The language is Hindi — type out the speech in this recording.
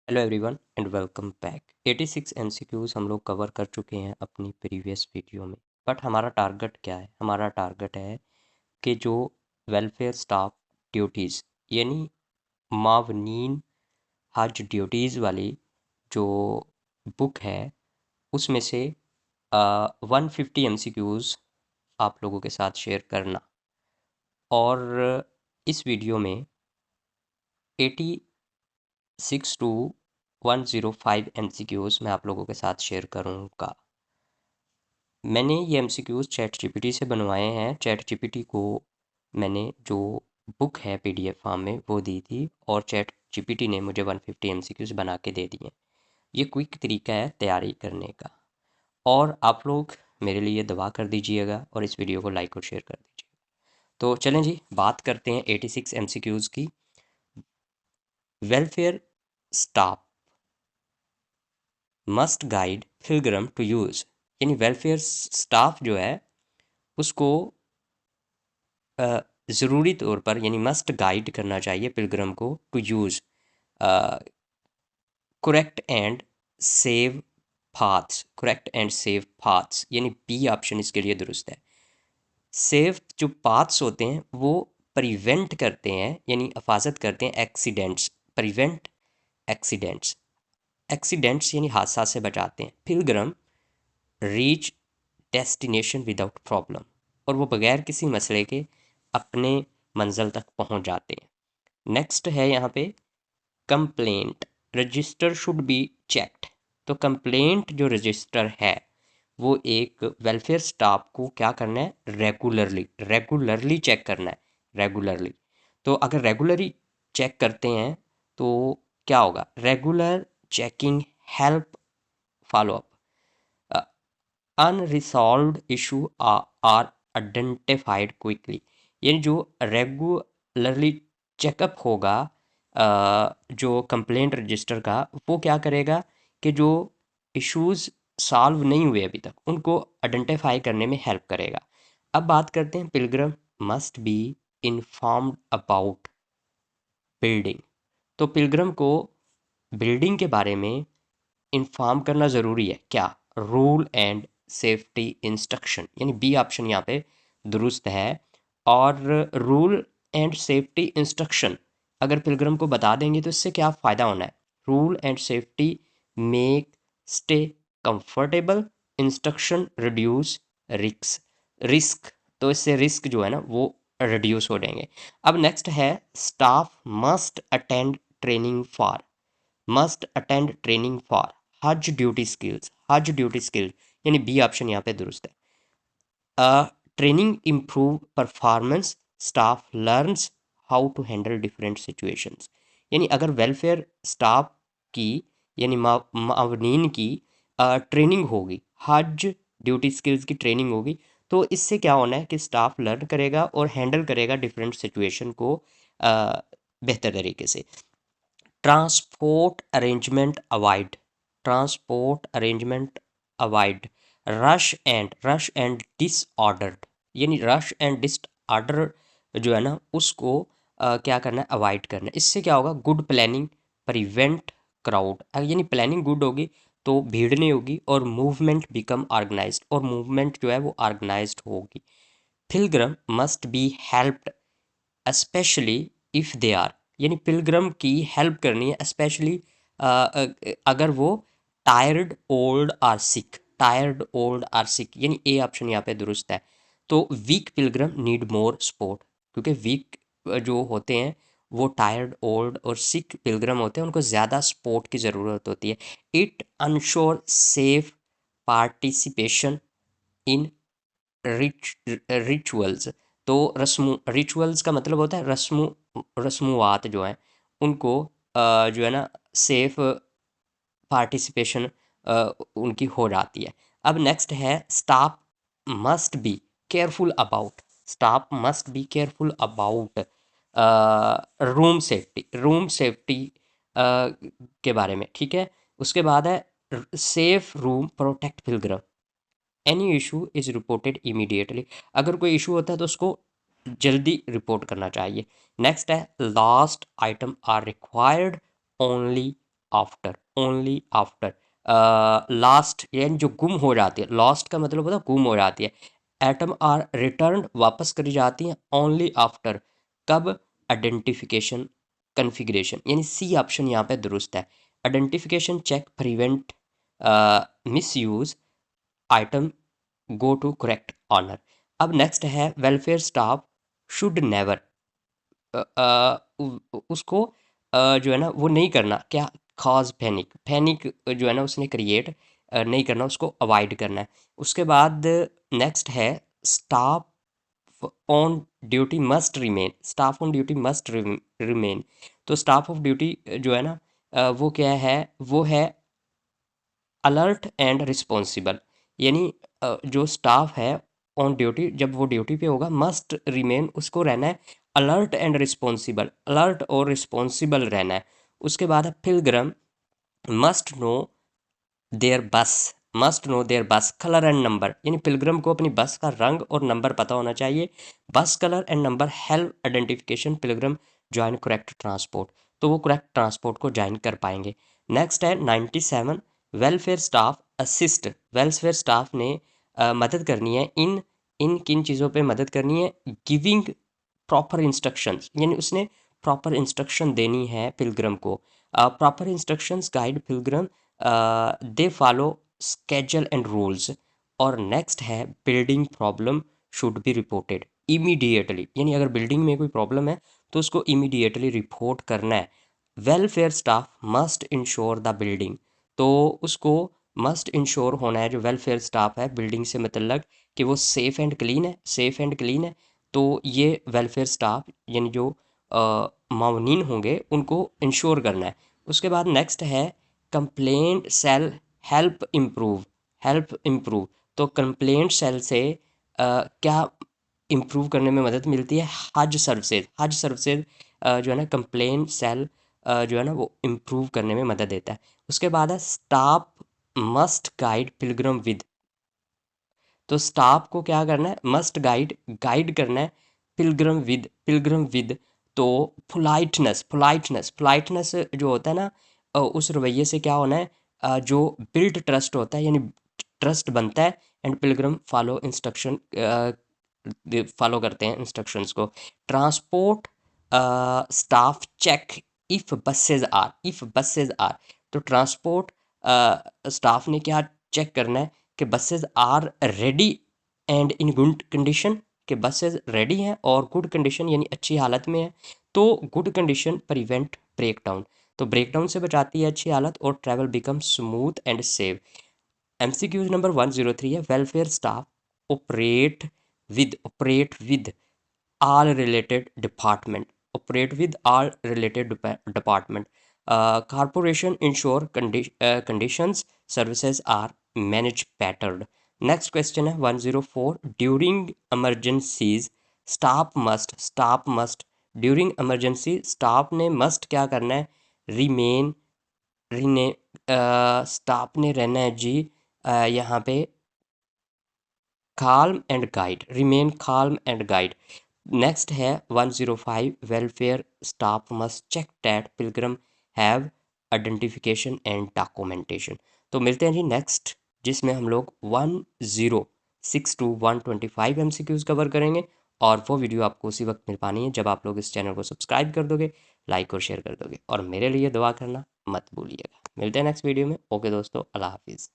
Hello everyone and welcome back. 86 MCQs हम लोग कवर कर चुके हैं अपनी प्रीवियस वीडियो में। बट हमारा टारगेट क्या है? हमारा टारगेट है कि जो वेलफेयर स्टाफ ड्यूटीज़ यानी मावनीन हज ड्यूटीज़ वाली जो बुक है उसमें से 150 एमसीक्यूज आप लोगों के साथ शेयर करना। और इस वीडियो में 86 टू 105 एमसीक्यूज मैं आप लोगों के साथ शेयर करूँगा। मैंने ये एमसीक्यूज चैट जीपीटी से बनवाए हैं। चैट जीपीटी को मैंने जो बुक है पीडीएफ फॉर्म में वो दी थी और चैट जीपीटी ने मुझे 150 एमसीक्यूज बना के दे दिए। ये क्विक तरीका है तैयारी करने का। और आप लोग मेरे लिए दुआ कर दीजिएगा और इस वीडियो को लाइक और शेयर कर दीजिएगा। तो चलें जी, बात करते हैं 86 एमसीक्यूज की। Welfare staff must guide pilgrim to use, यानी वेलफेयर स्टाफ जो है उसको ज़रूरी तौर पर यानी मस्ट गाइड करना चाहिए पिलग्रम को to use correct and save paths. Correct and save paths यानी बी ऑप्शन इसके लिए दुरुस्त है। सेव जो पाथ्स होते हैं वो प्रिवेंट करते हैं यानी हिफाजत करते हैं एक्सीडेंट्स। प्रिवेंट एक्सीडेंट्स, एक्सीडेंट्स यानी हादसा से बचाते हैं। पिलग्रम रीच डेस्टिनेशन विदाउट प्रॉब्लम, और वो बगैर किसी मसले के अपने मंजिल तक पहुंच जाते हैं। नेक्स्ट है यहाँ पे complaint register should be checked. तो कंप्लेंट जो रजिस्टर है वो एक वेलफेयर स्टाफ को क्या करना है? रेगुलरली चेक करना है। रेगुलरली, तो अगर रेगुलरली चेक करते हैं तो क्या होगा? Regular checking help follow up, unresolved issue are identified quickly. यानी जो रेगुलरली चेकअप होगा जो कंप्लेंट रजिस्टर का, वो क्या करेगा कि जो इश्यूज सॉल्व नहीं हुए अभी तक उनको आइडेंटिफाई करने में हेल्प करेगा। अब बात करते हैं पिलग्रम must be informed about building. तो पिलग्रम को बिल्डिंग के बारे में इन्फॉर्म करना ज़रूरी है। क्या? रूल एंड सेफ्टी इंस्ट्रक्शन, यानी बी ऑप्शन यहाँ पे दुरुस्त है। और रूल एंड सेफ्टी इंस्ट्रक्शन अगर पिलग्रम को बता देंगे तो इससे क्या फ़ायदा होना है? Rule and safety make stay comfortable, instruction reduce risk. तो इससे रिस्क जो है ना वो रिड्यूस हो जाएंगे। अब नेक्स्ट है staff must attend training for, must attend training for Hajj duty skills. Hajj duty skills यानी बी ऑप्शन यहाँ पे दुरुस्त है। Training improve performance, staff learns how to handle different situations. यानी अगर वेलफेयर स्टाफ की यानी मावनीन की ट्रेनिंग होगी, हज ड्यूटी स्किल्स की ट्रेनिंग होगी, तो इससे क्या होना है कि स्टाफ लर्न करेगा और हैंडल करेगा डिफरेंट सिचुएशन को बेहतर तरीके से। Transport arrangement avoid, transport arrangement avoid rush and disordered. यानी रश एंड डिसऑर्डर जो है ना उसको क्या करना है? अवॉइड करना है। इससे क्या होगा? गुड प्लानिंग प्रिवेंट क्राउड, यानी प्लानिंग गुड होगी तो भीड़ नहीं होगी और मूवमेंट बिकम ऑर्गेनाइज्ड, और मूवमेंट जो है वो ऑर्गेनाइज्ड होगी। Pilgrim must be helped specially if they are, यानी पिलग्रम की हेल्प करनी है स्पेशली अगर वो tired old or sick. Tired old or sick यानी ए ऑप्शन यहाँ पे दुरुस्त है। तो weak pilgrim need more support, क्योंकि वीक जो होते हैं वो टायर्ड ओल्ड और सिक पिलग्रम होते हैं, उनको ज़्यादा सपोर्ट की ज़रूरत होती है। It unsure safe participation in rituals. तो रस्म रिचुअल्स का मतलब होता है रस्मुआत जो हैं उनको जो है ना सेफ पार्टिसिपेशन उनकी हो जाती है। अब नेक्स्ट है staff must be careful about, staff must be careful about room safety. Room safety के बारे में, ठीक है। उसके बाद है safe room protect पिलग्रम, any issue is reported immediately. अगर कोई इशू होता है तो उसको जल्दी रिपोर्ट करना चाहिए। नेक्स्ट है last item are required only after, only after. Last यानी जो गुम हो जाती है, लॉस्ट का मतलब होता है गुम हो जाती है। एटम आर रिटर्न, वापस करी जाती हैं ओनली आफ्टर, कब? आइडेंटिफिकेशन कन्फिग्रेशन, यानी सी ऑप्शन यहाँ पे दुरुस्त है। Identification check prevent misuse, item go to correct owner. अब नेक्स्ट है वेलफेयर स्टाफ शुड नेवर, उसको जो है ना वो नहीं करना, क्या? कॉज पैनिक, पैनिक जो है ना उसने क्रिएट नहीं करना, उसको अवॉइड करना है। उसके बाद नेक्स्ट है staff on duty must remain, staff on duty must remain. तो स्टाफ ऑफ ड्यूटी जो है ना वो क्या है? वो है अलर्ट एंड रिस्पॉन्सिबल, यानी जो स्टाफ है ऑन ड्यूटी, जब वो ड्यूटी पे होगा मस्ट रिमेन, उसको रहना है अलर्ट एंड रिस्पॉन्सिबल, अलर्ट और रिस्पॉन्सिबल रहना है। उसके बाद है पिलग्रम मस्ट नो देयर बस, मस्ट नो देयर बस कलर एंड नंबर, यानी पिलग्रम को अपनी बस का रंग और नंबर पता होना चाहिए। बस colour and number help identification पिलग्रम join correct transport, तो वो करेक्ट ट्रांसपोर्ट को ज्वाइन कर पाएंगे। नेक्स्ट है 97, welfare staff assist, welfare staff ने मदद करनी है इन इन किन चीज़ों पे मदद करनी है? गिविंग प्रॉपर इंस्ट्रक्शंस, यानी उसने प्रॉपर इंस्ट्रक्शन देनी है पिलग्रम को। Proper instructions guide पिलग्रम, they follow schedule and rules. और नेक्स्ट है building problem should be reported immediately, यानी अगर बिल्डिंग में कोई प्रॉब्लम है तो उसको इमीडिएटली रिपोर्ट करना है। Welfare staff must ensure the building, तो उसको मस्ट इंश्योर होना है, जो वेलफेयर स्टाफ है बिल्डिंग से मतलब कि वो सेफ़ एंड क्लीन है, सेफ़ एंड क्लीन है। तो ये वेलफेयर स्टाफ यानी जो मावनीन होंगे उनको इंश्योर करना है। उसके बाद नेक्स्ट है complaint cell help improve, help improve. तो कंप्लेंट सेल से क्या इम्प्रूव करने में मदद मिलती है? हज सर्विसेज, हज सर्विसेज जो है ना कंप्लेंट सेल जो है ना वो इम्प्रूव करने में मदद देता है। उसके बाद है स्टाफ मस्ट गाइड पिलग्रम विद, तो स्टाफ को क्या करना है? मस्ट गाइड, गाइड करना है पिलग्रम विद, पिलग्रम विद। तो पोलाइटनेस, पोलाइटनेस, पोलाइटनेस जो होता है ना उस रवैये से क्या होना है? जो बिल्ड ट्रस्ट होता है, यानी ट्रस्ट बनता है and pilgrim follow instruction, follow करते हैं इंस्ट्रक्शंस को। Transport staff check if buses are, if buses are, तो ट्रांसपोर्ट स्टाफ ने क्या चेक करना है? कि buses are ready and in good condition, कि बसेज रेडी हैं और गुड कंडीशन यानी अच्छी हालत में है। तो good condition prevent breakdown, तो ब्रेक डाउन से बचाती है अच्छी हालत और travel become smooth and safe. MCQ number 103 है welfare staff operate with all related department, operate with all related department. Corporation ensure conditions services are managed better. Next question है 104, during emergencies staff must during emergency staff ने must क्या करना है? remain रिने स्टाफ ने रहना है जी यहाँ पे calm and guide, remain calm and guide. Next है 105, welfare staff must check that pilgrim have identification and documentation. तो मिलते हैं जी नेक्स्ट, जिसमें हम लोग 106 to 125 MCQs कवर करेंगे, और वो वीडियो आपको उसी वक्त मिल पानी है जब आप लोग इस चैनल को सब्सक्राइब कर दोगे, लाइक और शेयर कर दोगे, और मेरे लिए दुआ करना मत भूलिएगा। मिलते हैं नेक्स्ट वीडियो में। ओके दोस्तों, अल्लाह हाफिज़।